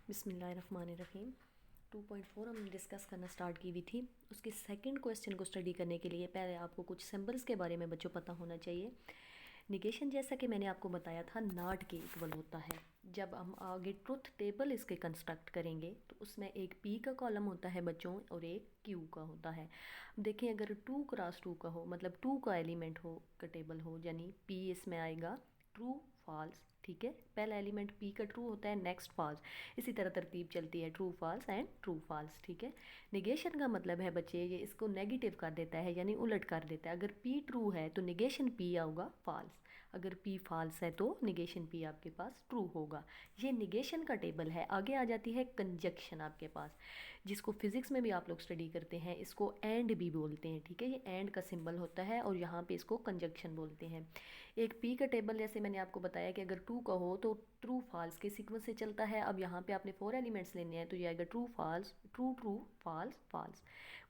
बिस्मिल्लाहिर्रहमानिर्रहीम। 2.4 हमने डिस्कस करना स्टार्ट की हुई थी। उसके सेकंड क्वेश्चन को स्टडी करने के लिए पहले आपको कुछ सिंबल्स के बारे में बच्चों पता होना चाहिए। निगेशन जैसा कि मैंने आपको बताया था नॉट के इक्वल होता है। जब हम आगे ट्रुथ टेबल इसके कंस्ट्रक्ट करेंगे तो उसमें एक पी का कॉलम होता है बच्चों और एक क्यू का होता है। देखिए अगर 2x2 का हो मतलब 2 का एलिमेंट हो का टेबल हो यानी पी इसमें आएगा ट्रू फॉल्स। ठीक है, पहला एलिमेंट पी का ट्रू होता है, नेक्स्ट फॉल्स, इसी तरह तरतीब चलती है true false and true false. ठीक है, निगेशन का मतलब है बच्चे ये इसको नेगेटिव कर देता है यानी उलट कर देता है। अगर पी ट्रू है तो निगेशन पी आऊगा फॉल्स, अगर पी फॉल्स है तो निगेशन पी आपके पास ट्रू होगा। ये निगेशन का टेबल है। आगे आ जाती है कंजक्शन आपके पास, जिसको फिजिक्स में भी आप लोग स्टडी करते हैं, इसको एंड भी बोलते हैं। ठीक है, ये एंड का सिंबल होता है और यहाँ पे इसको कंजक्शन बोलते हैं। एक पी का टेबल जैसे मैंने आपको बताया कि अगर टू का हो तो ट्रू फॉल्स के सीक्वेंस से चलता है। अब यहाँ पे आपने 4 एलिमेंट्स लेने हैं तो ये आएगा true false true true false false.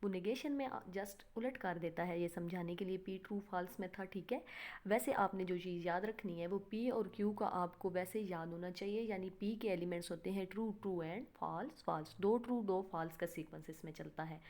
वो नेगेशन में जस्ट उलट कर देता है, ये समझाने के लिए पी ट्रू फॉल्स में था। ठीक है, वैसे आपने जो चीज़ याद रखनी है वो पी और क्यू का आपको वैसे याद होना चाहिए। यानी पी के एलिमेंट्स होते हैं true true and false false, दो ट्रू दो फॉल्स का सीक्वेंस इसमें चलता है।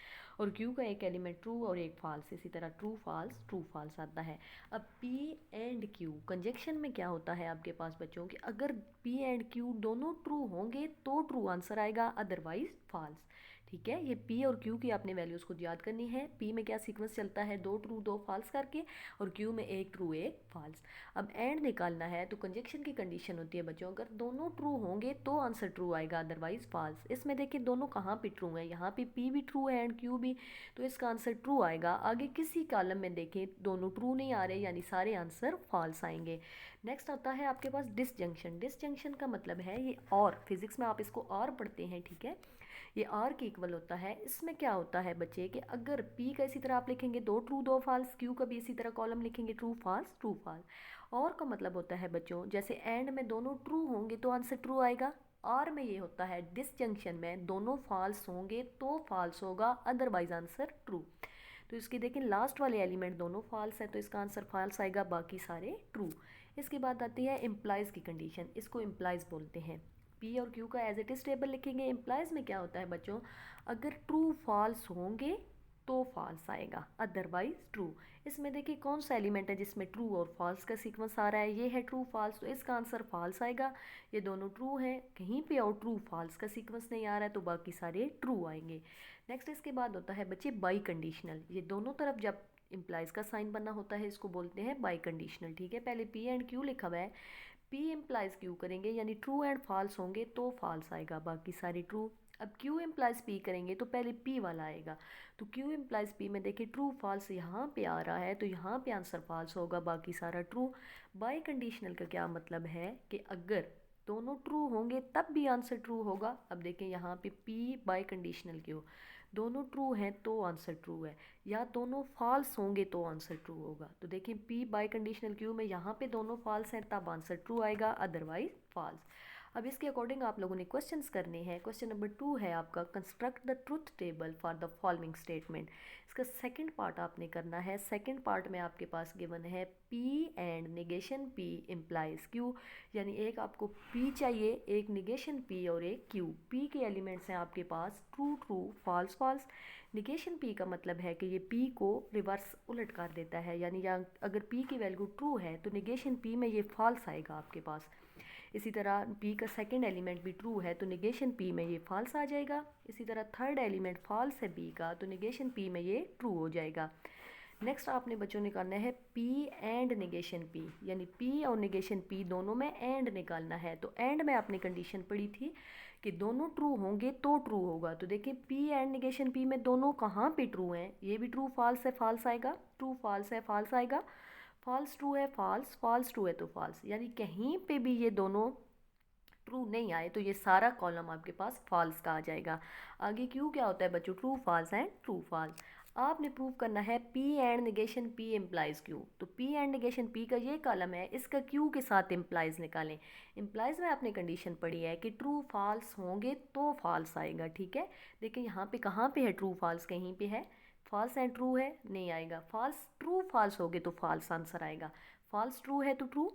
और क्यू का एक एलिमेंट ट्रू और एक फॉल्स, इसी तरह ट्रू फॉल्स आता है। अब पी एंड क्यू कंजक्शन में क्या होता है आपके पास बच्चों कि अगर पी एंड क्यू दोनों ट्रू होंगे तो ट्रू आंसर आएगा, अदरवाइज फॉल्स। ठीक है, ये पी और क्यू की आपने वैल्यूज़ खुद याद करनी है। पी में क्या सीक्वेंस चलता है, दो ट्रू दो फॉल्स करके, और क्यू में एक ट्रू एक फॉल्स। अब एंड निकालना है तो कंजक्शन की कंडीशन होती है बच्चों, अगर दोनों ट्रू होंगे तो आंसर ट्रू आएगा, अदरवाइज फॉल्स। इसमें देखिए दोनों कहाँ पे ट्रू है, यहाँ पे पी भी ट्रू है एंड क्यू भी, तो इसका आंसर ट्रू आएगा। आगे किसी कॉलम में देखें दोनों ट्रू नहीं आ रहे यानी सारे आंसर फॉल्स आएंगे। नेक्स्ट आता है आपके पास डिसजंक्शन। डिसजंक्शन का मतलब है ये और, फिजिक्स में आप इसको और पढ़ते हैं। ठीक है, ये आर के इक्वल होता है। इसमें क्या होता है बच्चे कि अगर पी का इसी तरह आप लिखेंगे दो ट्रू दो फॉल्स, क्यू का भी इसी तरह कॉलम लिखेंगे ट्रू फॉल्स ट्रू फॉल्स। और का मतलब होता है बच्चों जैसे एंड में दोनों ट्रू होंगे तो आंसर ट्रू आएगा, और में ये होता है डिसजंक्शन में दोनों फॉल्स होंगे तो फॉल्स होगा, अदरवाइज आंसर ट्रू। तो इसकी देखें लास्ट वाले एलिमेंट दोनों फॉल्स है तो इसका आंसर फॉल्स आएगा, बाकी सारे ट्रू। इसके बाद आती है इम्प्लाइज की कंडीशन, इसको इम्प्लाइज बोलते हैं। पी और क्यू का एज इट इज टेबल लिखेंगे। इम्प्लाइज में क्या होता है बच्चों, अगर ट्रू फॉल्स होंगे तो फॉल्स आएगा, अदरवाइज ट्रू। इसमें देखिए कौन सा एलिमेंट है जिसमें ट्रू और फॉल्स का सीक्वेंस आ रहा है, ये है ट्रू फॉल्स, तो इसका आंसर फॉल्स आएगा। ये दोनों ट्रू हैं, कहीं पे और ट्रू फॉल्स का सीक्वेंस नहीं आ रहा है तो बाकी सारे ट्रू आएंगे। नेक्स्ट इसके बाद होता है बच्चे बाई कंडीशनल। ये दोनों तरफ जब इम्प्लाइज का साइन बनना होता है इसको बोलते हैं बाई कंडीशनल। ठीक है, पहले पी एंड क्यू लिखा हुआ है, पी इम्प्लाइज क्यू करेंगे यानी ट्रू एंड फॉल्स होंगे तो फॉल्स आएगा, बाकी सारे ट्रू। अब क्यू इम्प्लाइज पी करेंगे तो पहले पी वाला आएगा, तो क्यू इम्प्लाइज पी में देखिए ट्रू फॉल्स यहाँ पे आ रहा है तो यहाँ पे आंसर फॉल्स होगा, बाकी सारा ट्रू। बाई कंडीशनल का क्या मतलब है कि अगर दोनों ट्रू होंगे तब भी आंसर ट्रू होगा। अब देखें यहाँ पे पी बाई कंडीशनल क्यू, दोनों ट्रू हैं तो आंसर ट्रू है, या दोनों फॉल्स होंगे तो आंसर ट्रू होगा। तो देखिए पी बाई कंडीशनल क्यू में यहाँ पे दोनों फॉल्स हैं तब आंसर ट्रू आएगा, अदरवाइज फॉल्स। अब इसके अकॉर्डिंग आप लोगों ने क्वेश्चंस करने हैं। क्वेश्चन नंबर 2 है आपका, construct the truth table for the following statement. इसका सेकंड पार्ट आपने करना है। सेकंड पार्ट में आपके पास गिवन है P and negation P implies Q, यानी एक आपको पी चाहिए, एक निगेशन पी और एक क्यू। पी के एलिमेंट्स हैं आपके पास true true false false. Negation P का मतलब है कि ये पी को रिवर्स उलट कर देता है, यानी यहाँ अगर पी की वैल्यू ट्रू है तो निगेशन पी में ये फॉल्स आएगा आपके पास। इसी तरह पी का सेकंड एलिमेंट भी ट्रू है तो निगेशन पी में ये फॉल्स आ जाएगा। इसी तरह थर्ड एलिमेंट फॉल्स है पी का तो निगेशन पी में ये ट्रू हो जाएगा। नेक्स्ट आपने बच्चों निकालना है पी एंड निगेशन पी, यानी पी और निगेशन पी दोनों में एंड निकालना है। तो एंड में आपने कंडीशन पढ़ी थी कि दोनों ट्रू होंगे तो ट्रू होगा। तो देखिए पी एंड निगेशन पी में दोनों कहाँ पे ट्रू हैं, ये भी ट्रू फॉल्स है फॉल्स आएगा, ट्रू फॉल्स है फॉल्स आएगा, फॉल्स ट्रू है फॉल्स, फॉल्स ट्रू है तो फॉल्स। यानी कहीं पे भी ये दोनों ट्रू नहीं आए तो ये सारा कॉलम आपके पास फॉल्स का आ जाएगा। आगे क्यू क्या होता है बच्चों, true false and true false. आपने प्रूव करना है P and negation P implies Q, तो पी एंड निगेशन पी का ये कॉलम है, इसका क्यू के साथ इम्प्लाइज निकालें। इम्प्लाइज में आपने कंडीशन पढ़ी है कि ट्रू फॉल्स होंगे तो फॉल्स आएगा। ठीक है, देखिए यहाँ पे कहाँ पे है ट्रू फॉल्स, कहीं पे है, फॉल्स एंड ट्रू है नहीं आएगा, फॉल्स ट्रू फॉल्स हो गए तो फॉल्स आंसर आएगा, फॉल्स ट्रू है तो ट्रू,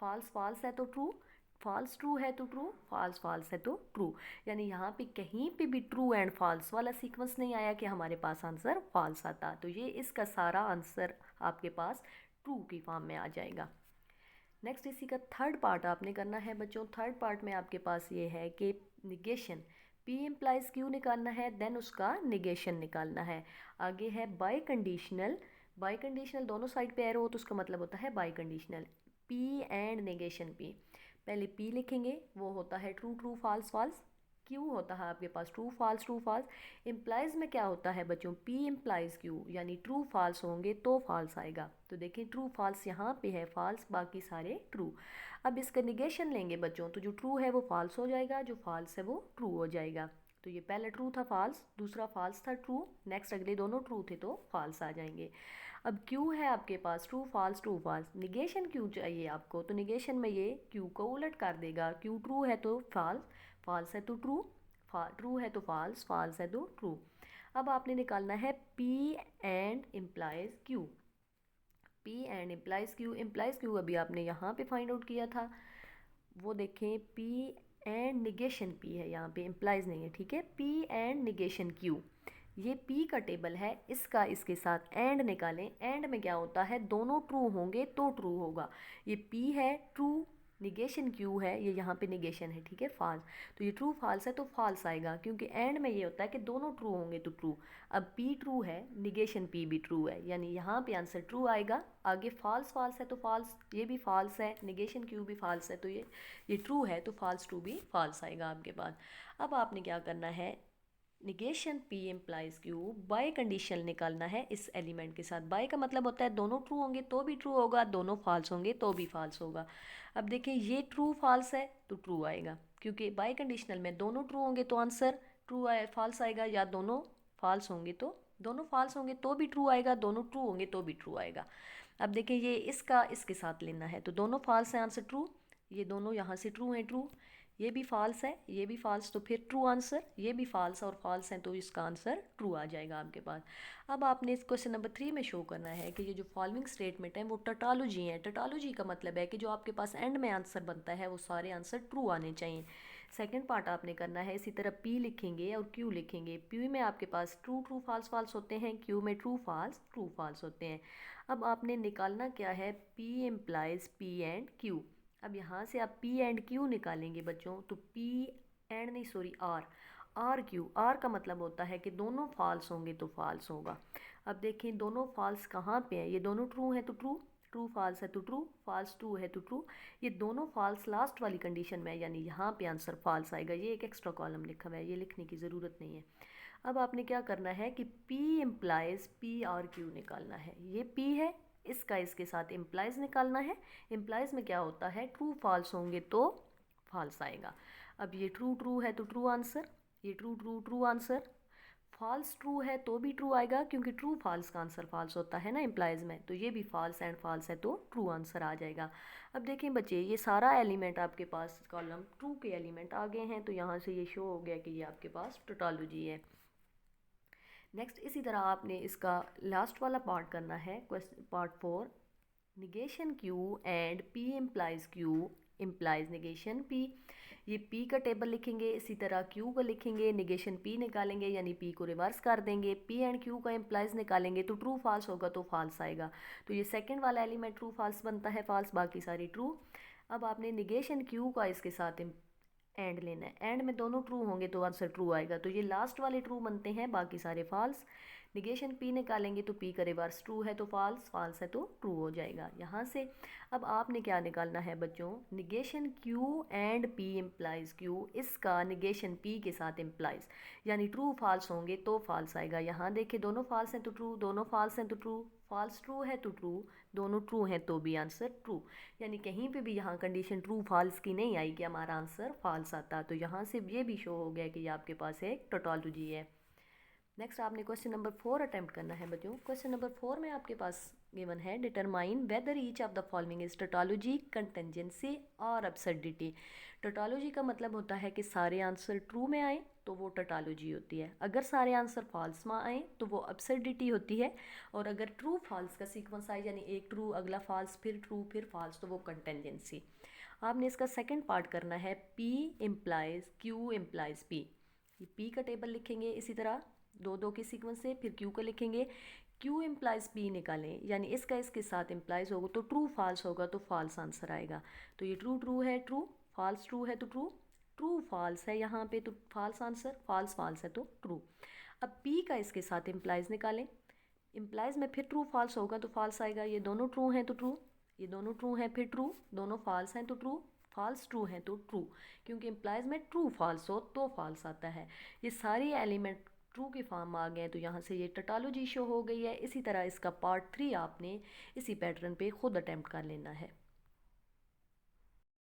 फॉल्स फॉल्स है तो ट्रू, फॉल्स ट्रू है तो ट्रू, फॉल्स फॉल्स है तो ट्रू। यानी यहाँ पे कहीं पे भी ट्रू एंड फॉल्स वाला सीक्वेंस नहीं आया कि हमारे पास आंसर फॉल्स आता। तो ये इसका सारा आंसर आपके पास ट्रू की फॉर्म में आ जाएगा। नेक्स्ट इसी का थर्ड पार्ट आपने करना है बच्चों। थर्ड पार्ट में आपके पास ये है कि निगेशन, पी इम्प्लाइज क्यू निकालना है, देन उसका निगेशन निकालना है। आगे है बाई कंडीशनल, बाई कंडीशनल दोनों साइड पे एरो हो तो उसका मतलब होता है biconditional. P and negation P, पहले पी लिखेंगे वो होता है true true false false, Q होता है आपके पास true false true false. Implies में क्या होता है बच्चों, पी इम्प्लाइज क्यू, यानी ट्रू फॉल्स होंगे तो फॉल्स आएगा। तो देखिए ट्रू फॉल्स यहाँ पे है, फॉल्स बाकी सारे ट्रू। अब इसका निगेशन लेंगे बच्चों तो जो ट्रू है वो फॉल्स हो जाएगा, जो फॉल्स है वो ट्रू हो जाएगा। तो ये पहला ट्रू था फॉल्स, दूसरा फॉल्स था ट्रू, नेक्स्ट अगले दोनों ट्रू थे तो फॉल्स आ जाएंगे। अब क्यू है आपके पास true false true false, negation Q चाहिए आपको तो निगेशन में ये क्यू को उलट कर देगा, क्यू ट्रू है तो फॉल्स, फॉल्स है तो ट्रू, ट्रू है तो फॉल्स, फॉल्स है तो ट्रू। अब आपने निकालना है P and implies Q, P and implies Q अभी आपने यहाँ पे फाइंड आउट किया था, वो देखें पी एंड निगेशन पी है, यहाँ पे इम्प्लाइज नहीं है, ठीक है। पी एंड निगेशन क्यू, ये पी का टेबल है, इसका इसके साथ एंड निकालें। एंड में क्या होता है, दोनों ट्रू होंगे तो ट्रू होगा। ये पी है ट्रू, निगेशन क्यू है, ये यहाँ पे निगेशन है, ठीक है फॉल्स। तो ये ट्रू फॉल्स है तो फॉल्स आएगा, क्योंकि एंड में ये होता है कि दोनों ट्रू होंगे तो ट्रू। अब पी ट्रू है, निगेशन पी भी ट्रू है, यानी यहाँ पे आंसर ट्रू आएगा। आगे फॉल्स फॉल्स है तो फॉल्स, ये भी फॉल्स है, निगेशन क्यू भी फॉल्स है तो ये ट्रू है तो फॉल्स ट्रू भी फॉल्स आएगा आपके पास। अब आपने क्या करना है, negation P implies Q by conditional निकालना है इस एलिमेंट के साथ। बाय का मतलब होता है दोनों ट्रू होंगे तो भी ट्रू होगा, दोनों फॉल्स होंगे तो भी फॉल्स होगा। अब देखिए ये ट्रू फॉल्स है तो ट्रू आएगा, क्योंकि बाय कंडीशनल में दोनों ट्रू होंगे तो आंसर ट्रू आए फॉल्स आएगा, या दोनों फॉल्स होंगे तो, दोनों फॉल्स होंगे तो भी ट्रू आएगा, दोनों ट्रू होंगे तो भी ट्रू आएगा। अब देखिए ये इसका इसके साथ लेना है तो दोनों फॉल्स हैं आंसर ट्रू, ये दोनों यहाँ से ट्रू हैं ट्रू, ये भी फॉल्स है ये भी फॉल्स तो फिर ट्रू आंसर, ये भी फॉल्स और फॉल्स हैं तो इसका आंसर ट्रू आ जाएगा आपके पास। अब आपने इस क्वेश्चन नंबर 3 में शो करना है कि ये जो फॉलोइंग स्टेटमेंट है वो टोटोलॉजी है। टोटोलॉजी का मतलब है कि जो आपके पास एंड में आंसर बनता है वो सारे आंसर ट्रू आने चाहिए। सेकंड पार्ट आपने करना है इसी तरह पी लिखेंगे और क्यू लिखेंगे। पी में आपके पास ट्रू ट्रू फॉल्स फॉल्स होते हैं, क्यू में ट्रू फॉल्स होते हैं। अब आपने निकालना क्या है, P implies P and Q. अब यहाँ से आप पी एंड क्यू निकालेंगे बच्चों तो पी एंड नहीं सॉरी आर क्यू, आर का मतलब होता है कि दोनों फॉल्स होंगे तो फॉल्स होगा। अब देखें दोनों फॉल्स कहाँ पे हैं, ये दोनों ट्रू है तो ट्रू, ट्रू फॉल्स है तो ट्रू, फॉल्स ट्रू है तो ट्रू, ये दोनों फॉल्स लास्ट वाली कंडीशन में है, यानी यहाँ पे आंसर फॉल्स आएगा। ये एक एक्स्ट्रा कॉलम लिखा हुआ है, ये लिखने की ज़रूरत नहीं है। अब आपने क्या करना है कि P implies P R Q निकालना है। ये P है, इसका इसके साथ इम्प्लाइज निकालना है। इम्प्लाइज में क्या होता है, ट्रू फॉल्स होंगे तो फॉल्स आएगा। अब ये ट्रू ट्रू है तो ट्रू आंसर, ये true true true answer, false true है तो भी ट्रू आएगा, क्योंकि ट्रू फॉल्स का आंसर फॉल्स होता है ना इम्प्लाइज में, तो ये भी फॉल्स एंड फॉल्स है तो ट्रू आंसर आ जाएगा। अब देखें बच्चे ये सारा एलिमेंट आपके पास कॉलम ट्रू के एलिमेंट आ गए हैं, तो यहाँ से ये शो हो गया कि ये आपके पास टोटोलॉजी है। नेक्स्ट इसी तरह आपने इसका लास्ट वाला पार्ट करना है, question part 4, negation Q and P implies Q implies negation P. ये पी का टेबल लिखेंगे, इसी तरह क्यू का लिखेंगे, निगेशन पी निकालेंगे यानी पी को रिवर्स कर देंगे, पी एंड क्यू का इम्प्लाइज निकालेंगे तो ट्रू फॉल्स होगा तो फॉल्स आएगा। तो ये सेकंड वाला एलिमेंट ट्रू फॉल्स बनता है, फॉल्स बाकी सारी ट्रू। अब आपने निगेशन क्यू का इसके साथ एंड लेना है, एंड में दोनों ट्रू होंगे तो आंसर ट्रू आएगा, तो ये लास्ट वाले ट्रू बनते हैं बाकी सारे फॉल्स। निगेशन पी निकालेंगे तो पी का रिवर्स ट्रू है तो फॉल्स, फॉल्स है तो ट्रू हो जाएगा यहाँ से। अब आपने क्या निकालना है बच्चों, negation Q and P implies Q, इसका निगेशन पी के साथ इम्प्लाइज, यानी ट्रू फॉल्स होंगे तो फॉल्स आएगा। यहाँ देखिए दोनों फॉल्स हैं तो ट्रू, दोनों फॉल्स हैं तो ट्रू, फॉल्स ट्रू है तो ट्रू, दोनों ट्रू हैं तो भी आंसर ट्रू, यानी कहीं पे भी यहाँ कंडीशन ट्रू फॉल्स की नहीं आई कि हमारा आंसर फॉल्स आता। तो यहाँ से ये भी शो हो गया कि ये आपके पास एक टोटोलॉजी है। नेक्स्ट आपने क्वेश्चन नंबर 4 अटेम्प्ट करना है बच्चों। क्वेश्चन नंबर 4 में आपके पास गिवन है, determine whether each of the following is tautology, contingency और अब्सर्डिटी। टोटोलॉजी का मतलब होता है कि सारे आंसर ट्रू में आए तो वो टोटोलॉजी होती है, अगर सारे आंसर फॉल्स में आए तो वो अब्सर्डिटी होती है, और अगर ट्रू फॉल्स का सीक्वेंस आए यानी एक ट्रू अगला फॉल्स फिर ट्रू फिर फॉल्स तो वो कंटेंजेंसी। आपने इसका सेकंड पार्ट करना है, P implies Q implies P। ये P का टेबल लिखेंगे इसी तरह दो दो के सीक्वेंस से, फिर Q का लिखेंगे, Q इम्प्लाइज P निकालें, यानी इसका इसके साथ इम्प्लाइज होगा तो ट्रू फॉल्स होगा तो फॉल्स आंसर आएगा। तो ये ट्रू ट्रू है ट्रू, फॉल्स ट्रू है तो ट्रू, ट्रू फॉल्स है यहाँ पे तो फॉल्स आंसर, फॉल्स फॉल्स है तो ट्रू। अब P का इसके साथ इम्प्लाइज निकालें, इम्प्लाइज में फिर ट्रू फॉल्स होगा तो फॉल्स आएगा, ये दोनों ट्रू हैं तो ट्रू, ये दोनों ट्रू हैं फिर ट्रू, दोनों फॉल्स हैं तो ट्रू, फॉल्स ट्रू हैं तो ट्रू, क्योंकि इम्प्लाइज में ट्रू फॉल्स हो तो फॉल्स आता है। ये सारी एलिमेंट ट्रू के फॉर्म आ गए हैं तो यहाँ से ये टोटोलॉजी शो हो गई है। इसी तरह इसका पार्ट 3 आपने इसी पैटर्न पे खुद अटैम्प्ट कर लेना है।